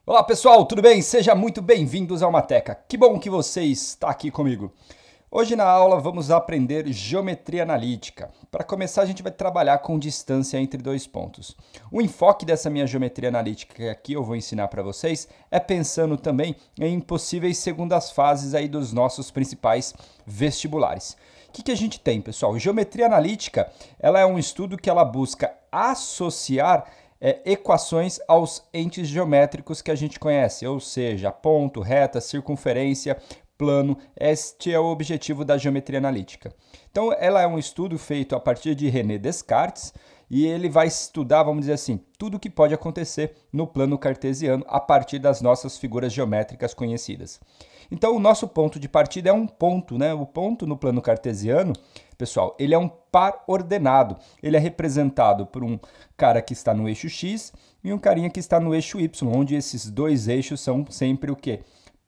Olá pessoal, tudo bem? Sejam muito bem-vindos ao Mateca. Que bom que você está aqui comigo. Hoje na aula vamos aprender geometria analítica. Para começar a gente vai trabalhar com distância entre dois pontos. O enfoque dessa minha geometria analítica que aqui eu vou ensinar para vocês é pensando também em possíveis segundas fases aí dos nossos principais vestibulares. O que a gente tem, pessoal? Geometria analítica, ela é um estudo que ela busca associar equações aos entes geométricos que a gente conhece, ou seja, ponto, reta, circunferência, plano. Este é o objetivo da geometria analítica. Então, ela é um estudo feito a partir de René Descartes e ele vai estudar, vamos dizer assim, tudo o que pode acontecer no plano cartesiano a partir das nossas figuras geométricas conhecidas. Então, o nosso ponto de partida é um ponto, né? O ponto no plano cartesiano, pessoal, ele é um par ordenado. Ele é representado por um cara que está no eixo X e um carinha que está no eixo Y, onde esses dois eixos são sempre o quê?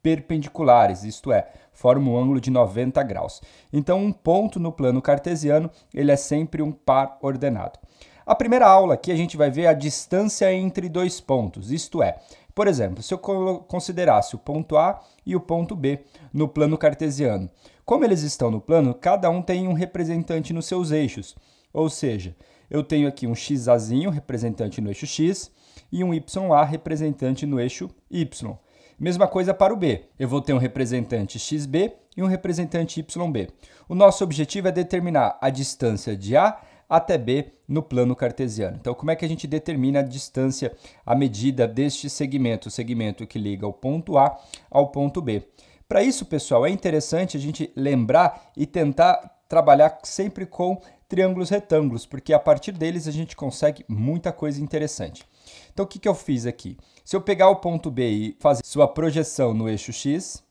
Perpendiculares, isto é, formam um ângulo de 90 graus. Então, um ponto no plano cartesiano, ele é sempre um par ordenado. A primeira aula aqui a gente vai ver a distância entre dois pontos, isto é, por exemplo, se eu considerasse o ponto A e o ponto B no plano cartesiano, como eles estão no plano, cada um tem um representante nos seus eixos, ou seja, eu tenho aqui um XAzinho representante no eixo X e um YA representante no eixo Y. Mesma coisa para o B, eu vou ter um representante XB e um representante YB. O nosso objetivo é determinar a distância de A até B no plano cartesiano. Então, como é que a gente determina a distância, a medida deste segmento, o segmento que liga o ponto A ao ponto B? Para isso, pessoal, é interessante a gente lembrar e tentar trabalhar sempre com triângulos retângulos, porque a partir deles a gente consegue muita coisa interessante. Então, o que eu fiz aqui? Se eu pegar o ponto B e fazer sua projeção no eixo X,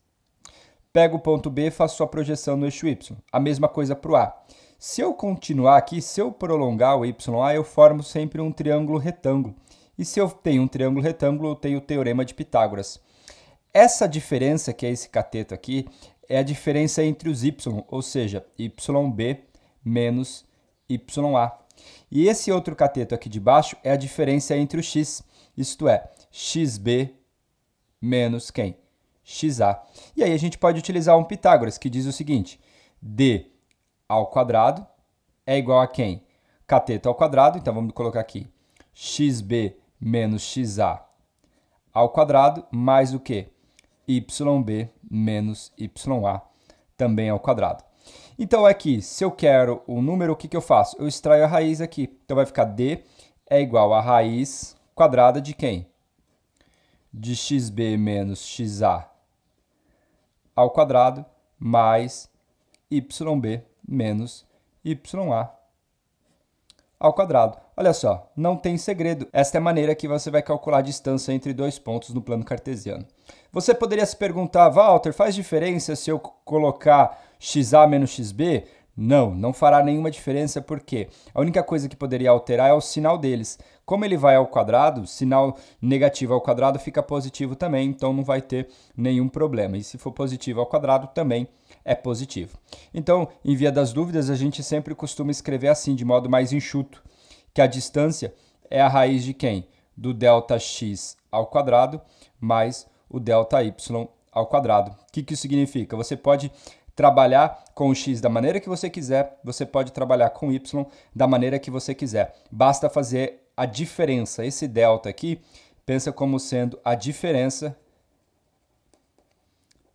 pego o ponto B e faço sua projeção no eixo Y. A mesma coisa para o A. Se eu continuar aqui, se eu prolongar o YA, eu formo sempre um triângulo retângulo. E se eu tenho um triângulo retângulo, eu tenho o teorema de Pitágoras. Essa diferença, que é esse cateto aqui, é a diferença entre os y, ou seja, YB menos YA. E esse outro cateto aqui de baixo é a diferença entre o x, isto é, XB menos quem? XA. E aí a gente pode utilizar um Pitágoras, que diz o seguinte, D ao quadrado é igual a quem? Cateto ao quadrado, então vamos colocar aqui, XB menos XA ao quadrado, mais o quê? YB menos YA também ao quadrado. Então aqui, se eu quero o número, o que eu faço? Eu extraio a raiz aqui. Então vai ficar D é igual a raiz quadrada de quem? De XB menos XA ao quadrado mais YB menos YA ao quadrado. Olha só, não tem segredo. Esta é a maneira que você vai calcular a distância entre dois pontos no plano cartesiano. Você poderia se perguntar, Walter, faz diferença se eu colocar XA menos XB? Não, não fará nenhuma diferença, porque a única coisa que poderia alterar é o sinal deles. Como ele vai ao quadrado, sinal negativo ao quadrado fica positivo também, então não vai ter nenhum problema. E se for positivo ao quadrado, também é positivo. Então, em via das dúvidas, a gente sempre costuma escrever assim, de modo mais enxuto, que a distância é a raiz de quem? Do ΔX ao quadrado mais o ΔY ao quadrado. O que isso significa? Você pode trabalhar com o x da maneira que você quiser, você pode trabalhar com y da maneira que você quiser. Basta fazer a diferença. Esse delta aqui, pensa como sendo a diferença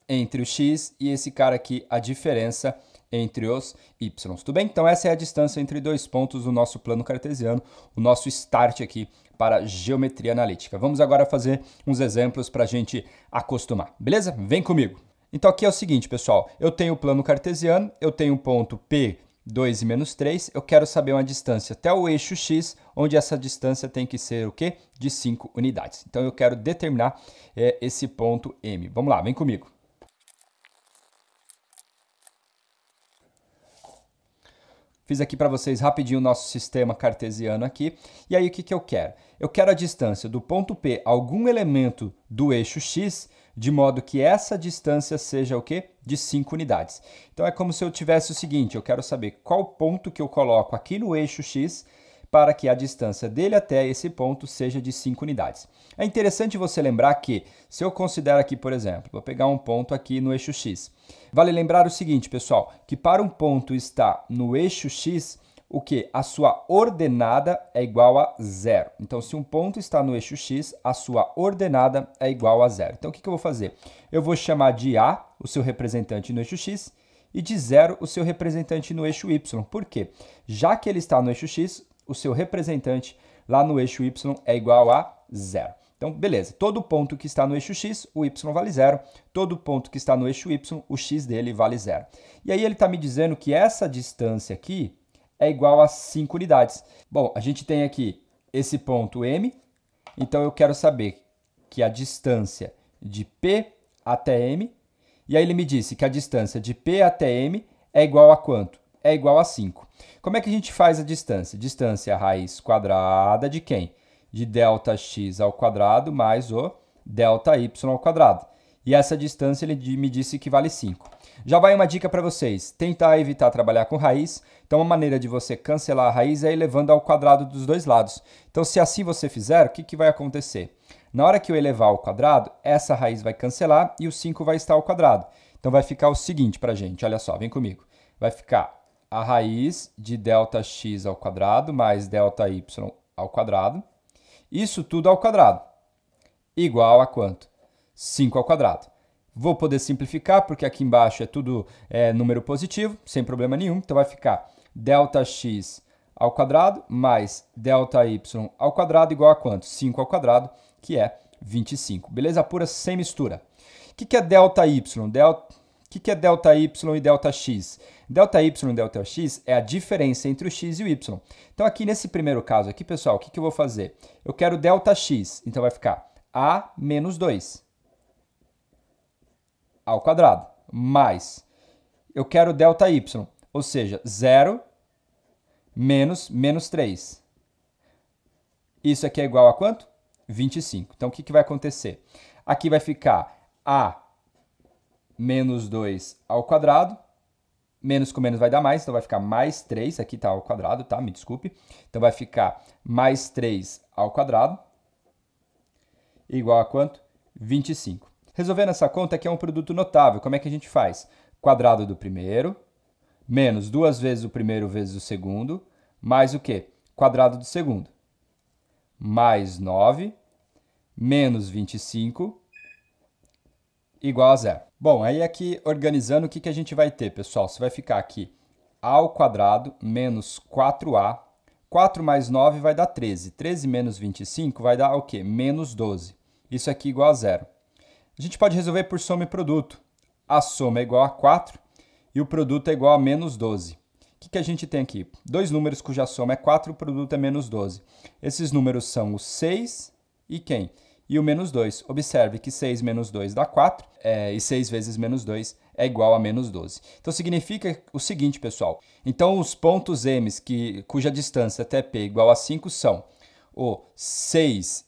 entre o x e esse cara aqui, a diferença entre os y. Tudo bem? Então essa é a distância entre dois pontos do nosso plano cartesiano, o nosso start aqui para geometria analítica. Vamos agora fazer uns exemplos para a gente acostumar, beleza? Vem comigo! Então aqui é o seguinte, pessoal, eu tenho o plano cartesiano, eu tenho um ponto P, 2 e menos 3, eu quero saber uma distância até o eixo X, onde essa distância tem que ser o quê? De 5 unidades. Então eu quero determinar esse ponto M. Vamos lá, vem comigo. Fiz aqui para vocês rapidinho o nosso sistema cartesiano aqui. E aí o que eu quero? Eu quero a distância do ponto P a algum elemento do eixo X, de modo que essa distância seja o quê? De 5 unidades. Então é como se eu tivesse o seguinte, eu quero saber qual ponto que eu coloco aqui no eixo X para que a distância dele até esse ponto seja de 5 unidades. É interessante você lembrar que, se eu considero aqui, por exemplo, vou pegar um ponto aqui no eixo x. Vale lembrar o seguinte, pessoal, que para um ponto estar no eixo x, o que? A sua ordenada é igual a 0. Então, se um ponto está no eixo x, a sua ordenada é igual a 0. Então, o que eu vou fazer? Eu vou chamar de A, o seu representante no eixo x, e de 0, o seu representante no eixo y. Por quê? Já que ele está no eixo x, o seu representante lá no eixo y é igual a 0. Então, beleza. Todo ponto que está no eixo x, o y vale 0. Todo ponto que está no eixo y, o x dele vale 0. E aí ele está me dizendo que essa distância aqui é igual a 5 unidades. Bom, a gente tem aqui esse ponto M, então eu quero saber que a distância de P até M, e aí ele me disse que a distância de P até M é igual a quanto? É igual a 5. Como é que a gente faz a distância? Distância é a raiz quadrada de quem? De ΔX ao quadrado mais o ΔY ao quadrado. E essa distância ele me disse que vale 5. Já vai uma dica para vocês, tentar evitar trabalhar com raiz. Então, uma maneira de você cancelar a raiz é elevando ao quadrado dos dois lados. Então, se assim você fizer, o que vai acontecer? Na hora que eu elevar ao quadrado, essa raiz vai cancelar e o 5 vai estar ao quadrado. Então, vai ficar o seguinte para a gente, olha só, vem comigo. Vai ficar a raiz de ΔX ao quadrado mais ΔY ao quadrado. Isso tudo ao quadrado. Igual a quanto? 5 ao quadrado. Vou poder simplificar, porque aqui embaixo é tudo número positivo, sem problema nenhum. Então, vai ficar ΔX ao quadrado mais ΔY ao quadrado igual a quanto? 5 ao quadrado, que é 25. Beleza pura, sem mistura. O que é ΔY? O que é ΔY e ΔX? ΔY e ΔX é a diferença entre o x e o y. Então, aqui nesse primeiro caso aqui, pessoal, o que eu vou fazer? Eu quero ΔX, então vai ficar a menos 2 ao quadrado, mais eu quero ΔY, ou seja, 0 menos 3. Isso aqui é igual a quanto? 25. Então, o que vai acontecer? Aqui vai ficar a menos 2 ao quadrado, menos com menos vai dar mais, então vai ficar mais 3, aqui está ao quadrado, tá? Me desculpe. Então, vai ficar mais 3 ao quadrado, igual a quanto? 25. Resolvendo essa conta aqui é um produto notável. Como é que a gente faz? Quadrado do primeiro, menos 2 vezes o primeiro vezes o segundo, mais o quê? Quadrado do segundo. Mais 9, menos 25, igual a 0. Bom, aí aqui, organizando, o que a gente vai ter, pessoal? Você vai ficar aqui a ao quadrado menos 4a. 4 mais 9 vai dar 13. 13 menos 25 vai dar o quê? Menos 12. Isso aqui igual a 0. A gente pode resolver por soma e produto. A soma é igual a 4 e o produto é igual a menos 12. O que a gente tem aqui? Dois números cuja soma é 4 e o produto é menos 12. Esses números são o 6 e quem? E o menos 2. Observe que 6 menos 2 dá 4 e 6 vezes menos 2 é igual a menos 12. Então, significa o seguinte, pessoal. Então, os pontos M cuja distância até P é igual a 5 são o 6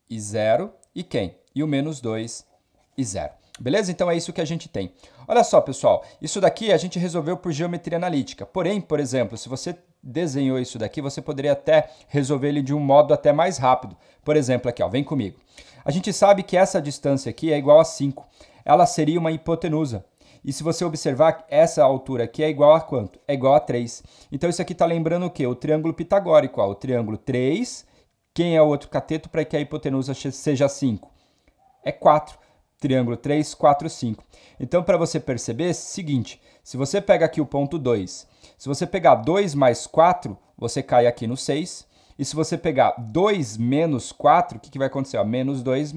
e 0 e quem? E o menos 2 e 0. Beleza? Então é isso que a gente tem. Olha só, pessoal, isso daqui a gente resolveu por geometria analítica. Porém, por exemplo, se você desenhou isso daqui, você poderia até resolver ele de um modo até mais rápido. Por exemplo, aqui, ó, vem comigo. A gente sabe que essa distância aqui é igual a 5. Ela seria uma hipotenusa. E se você observar, essa altura aqui é igual a quanto? É igual a 3. Então isso aqui está lembrando o quê? O triângulo pitagórico. Ó, o triângulo 3. Quem é o outro cateto para que a hipotenusa seja 5? É 4. Triângulo 3, 4, 5. Então, para você perceber, é o seguinte, se você pega aqui o ponto 2, se você pegar 2 mais 4, você cai aqui no 6. E se você pegar 2 menos 4, o que vai acontecer? Ó, menos 2,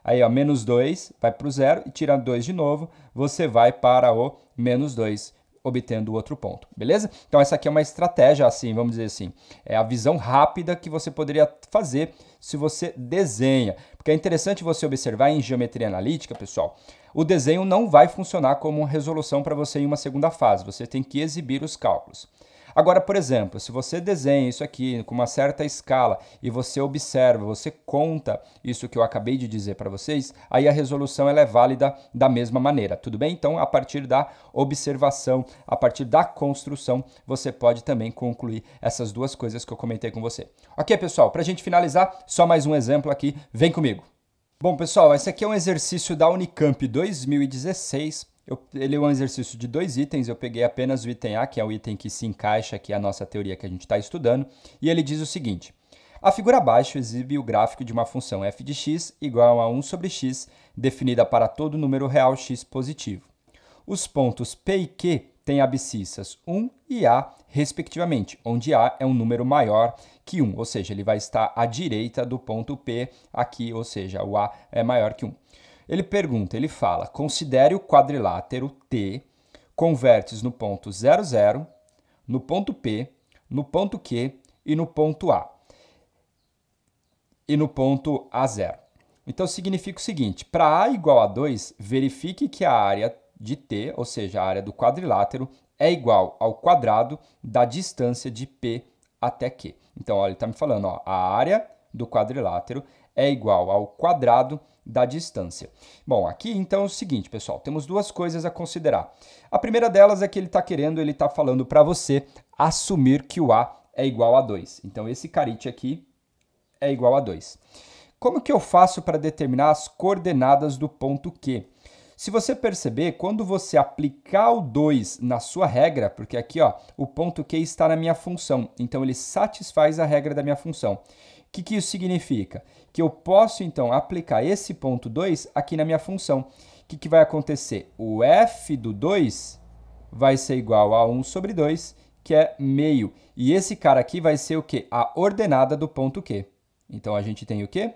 aí ó, menos 2 vai para o 0 e tira 2 de novo, você vai para o menos 2, obtendo o outro ponto, beleza? Então essa aqui é uma estratégia, assim, vamos dizer assim, é a visão rápida que você poderia fazer se você desenha. Porque é interessante você observar em geometria analítica, pessoal, o desenho não vai funcionar como uma resolução para você em uma segunda fase, você tem que exibir os cálculos. Agora, por exemplo, se você desenha isso aqui com uma certa escala e você observa, você conta isso que eu acabei de dizer para vocês, aí a resolução ela é válida da mesma maneira, tudo bem? Então, a partir da observação, a partir da construção, você pode também concluir essas duas coisas que eu comentei com você. Ok, pessoal? Para a gente finalizar, só mais um exemplo aqui, vem comigo. Bom, pessoal, esse aqui é um exercício da Unicamp 2016. Ele é um exercício de 2 itens, eu peguei apenas o item A, que é o item que se encaixa aqui a nossa teoria que a gente está estudando, e ele diz o seguinte: a figura abaixo exibe o gráfico de uma função f de x igual a 1 sobre x, definida para todo número real x positivo. Os pontos P e Q têm abscissas 1 e A, respectivamente, onde A é um número maior que 1, ou seja, ele vai estar à direita do ponto P aqui, ou seja, o A é maior que 1. Ele pergunta, ele fala, considere o quadrilátero T com vértices no ponto 0, 0, no ponto P, no ponto Q e no ponto A. E no ponto A0. Então, significa o seguinte, para A igual a 2, verifique que a área de T, ou seja, a área do quadrilátero, é igual ao quadrado da distância de P até Q. Então, olha, ele está me falando, ó, a área do quadrilátero é igual ao quadrado da distância. Bom, aqui então é o seguinte, pessoal, temos duas coisas a considerar. A primeira delas é que ele está falando para você assumir que o A é igual a 2. Então, esse carit aqui é igual a 2. Como que eu faço para determinar as coordenadas do ponto Q? Se você perceber, quando você aplicar o 2 na sua regra, porque aqui ó, o ponto Q está na minha função, então ele satisfaz a regra da minha função. O que isso significa? Que eu posso então aplicar esse ponto 2 aqui na minha função. O que vai acontecer? O f do 2 vai ser igual a 1 sobre 2, que é meio. E esse cara aqui vai ser o quê? A ordenada do ponto Q. Então, a gente tem o quê?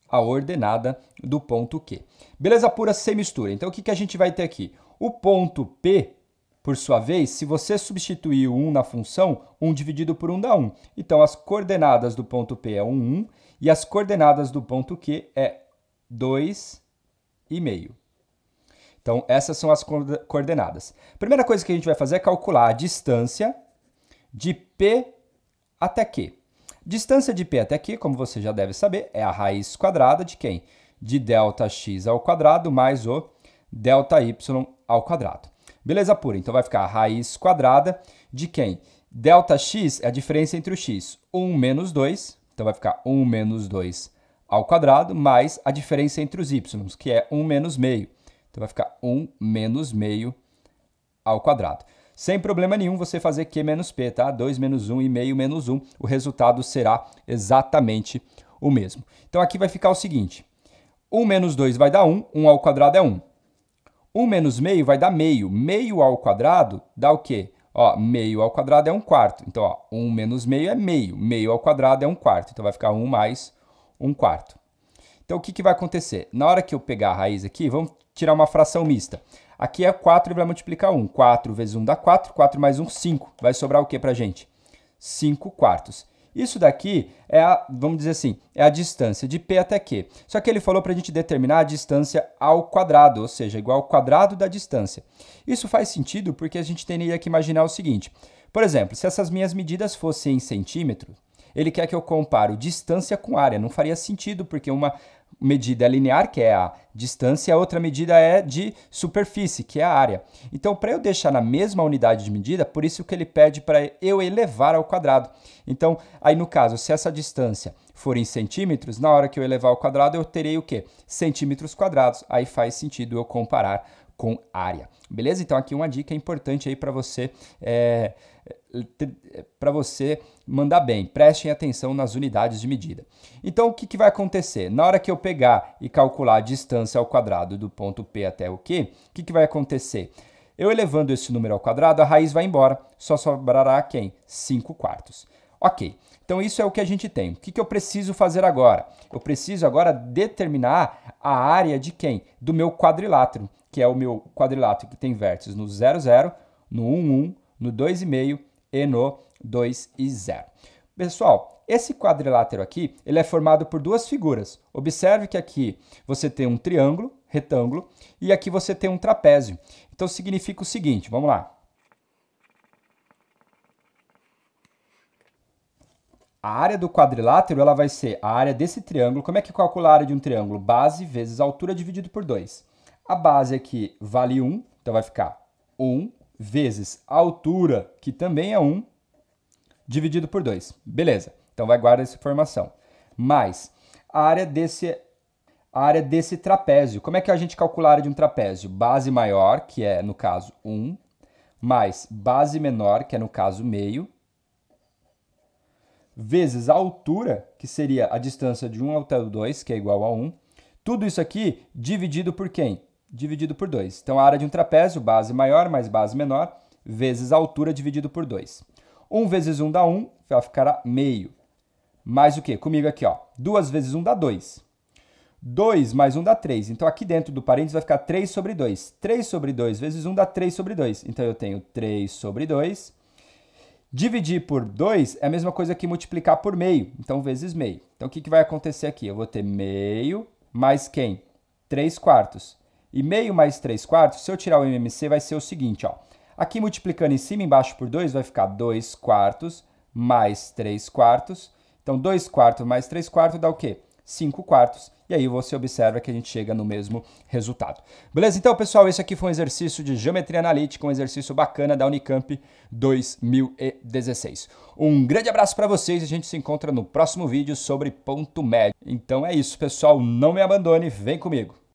A ordenada do ponto Q. Beleza pura sem mistura. Então, o que a gente vai ter aqui? O ponto P, por sua vez, se você substituir o 1 na função, 1 dividido por 1 dá 1. Então, as coordenadas do ponto P é 1, 1, e as coordenadas do ponto Q é 2,5. Então, essas são as coordenadas. A primeira coisa que a gente vai fazer é calcular a distância de P até Q. Distância de P até Q, como você já deve saber, é a raiz quadrada de quem? De ΔX ao quadrado mais o ΔY ao quadrado. Beleza pura? Então vai ficar a raiz quadrada de quem? Δx é a diferença entre o x, 1 menos 2, então vai ficar 1 menos 2 ao quadrado, mais a diferença entre os y, que é 1 menos meio. Então vai ficar 1 menos meio ao quadrado. Sem problema nenhum você fazer Q menos P, tá? 2 menos 1 e meio menos 1, o resultado será exatamente o mesmo. Então aqui vai ficar o seguinte, 1 menos 2 vai dar 1, 1 ao quadrado é 1. 1 menos meio vai dar meio, meio ao quadrado dá o quê? Ó, meio ao quadrado é 1 quarto, então ó, 1 menos meio é meio, meio ao quadrado é 1 quarto, então vai ficar 1 mais 1 quarto. Então o que vai acontecer? Na hora que eu pegar a raiz aqui, vamos tirar uma fração mista. Aqui é 4 e vai multiplicar 1. 4 vezes 1 dá 4, 4 mais 1, 5. Vai sobrar o que para a gente? 5 quartos. Isso daqui é a, vamos dizer assim, é a distância de P até Q. Só que ele falou para a gente determinar a distância ao quadrado, ou seja, igual ao quadrado da distância. Isso faz sentido porque a gente teria que imaginar o seguinte. Por exemplo, se essas minhas medidas fossem em centímetros, ele quer que eu compare distância com área. Não faria sentido, porque uma medida é linear, que é a distância, e a outra medida é de superfície, que é a área. Então, para eu deixar na mesma unidade de medida, por isso que ele pede para eu elevar ao quadrado. Então, aí no caso, se essa distância for em centímetros, na hora que eu elevar ao quadrado, eu terei o quê? Centímetros quadrados. Aí faz sentido eu comparar com área. Beleza? Então, aqui uma dica importante aí para você mandar bem. Prestem atenção nas unidades de medida. Então, o que vai acontecer? Na hora que eu pegar e calcular a distância ao quadrado do ponto P até o Q, o que vai acontecer? Eu elevando esse número ao quadrado, a raiz vai embora. Só sobrará quem? 5 quartos. Ok. Então, isso é o que a gente tem. O que eu preciso fazer agora? Eu preciso agora determinar a área de quem? Do meu quadrilátero, que é o meu quadrilátero que tem vértices no 0, 0, no 1, 1, no 2,5 e no 2 e 0. Pessoal, esse quadrilátero aqui, ele é formado por duas figuras. Observe que aqui você tem um triângulo, retângulo, e aqui você tem um trapézio. Então, significa o seguinte, vamos lá. A área do quadrilátero ela vai ser a área desse triângulo. Como é que calcula a área de um triângulo? Base vezes altura dividido por 2. A base aqui vale 1, então vai ficar 1 vezes a altura, que também é 1, dividido por 2. Beleza, então vai guardar essa informação. Mais a área desse trapézio. Como é que a gente calcula a área de um trapézio? Base maior, que é, no caso, 1, mais base menor, que é, no caso, meio, vezes a altura, que seria a distância de 1 até o 2, que é igual a 1. Tudo isso aqui dividido por quem? Dividido por 2. Então, a área de um trapézio, base maior mais base menor, vezes a altura dividido por 2. 1 vezes 1 dá 1, vai ficar meio. Mais o quê? Comigo aqui, ó. 2 vezes 1 dá 2. 2 mais 1 dá 3. Então, aqui dentro do parênteses vai ficar 3 sobre 2. 3 sobre 2 vezes 1 dá 3 sobre 2. Então, eu tenho 3 sobre 2. Dividir por 2 é a mesma coisa que multiplicar por meio. Então, vezes meio. Então, o que vai acontecer aqui? Eu vou ter meio mais quem? 3 quartos. E meio mais 3 quartos, se eu tirar o MMC, vai ser o seguinte, ó. Aqui multiplicando em cima e embaixo por 2, vai ficar 2 quartos mais 3 quartos. Então, 2 quartos mais 3 quartos dá o quê? 5 quartos. E aí você observa que a gente chega no mesmo resultado. Beleza? Então, pessoal, esse aqui foi um exercício de geometria analítica, um exercício bacana da Unicamp 2016. Um grande abraço para vocês e a gente se encontra no próximo vídeo sobre ponto médio. Então é isso, pessoal. Não me abandone, vem comigo.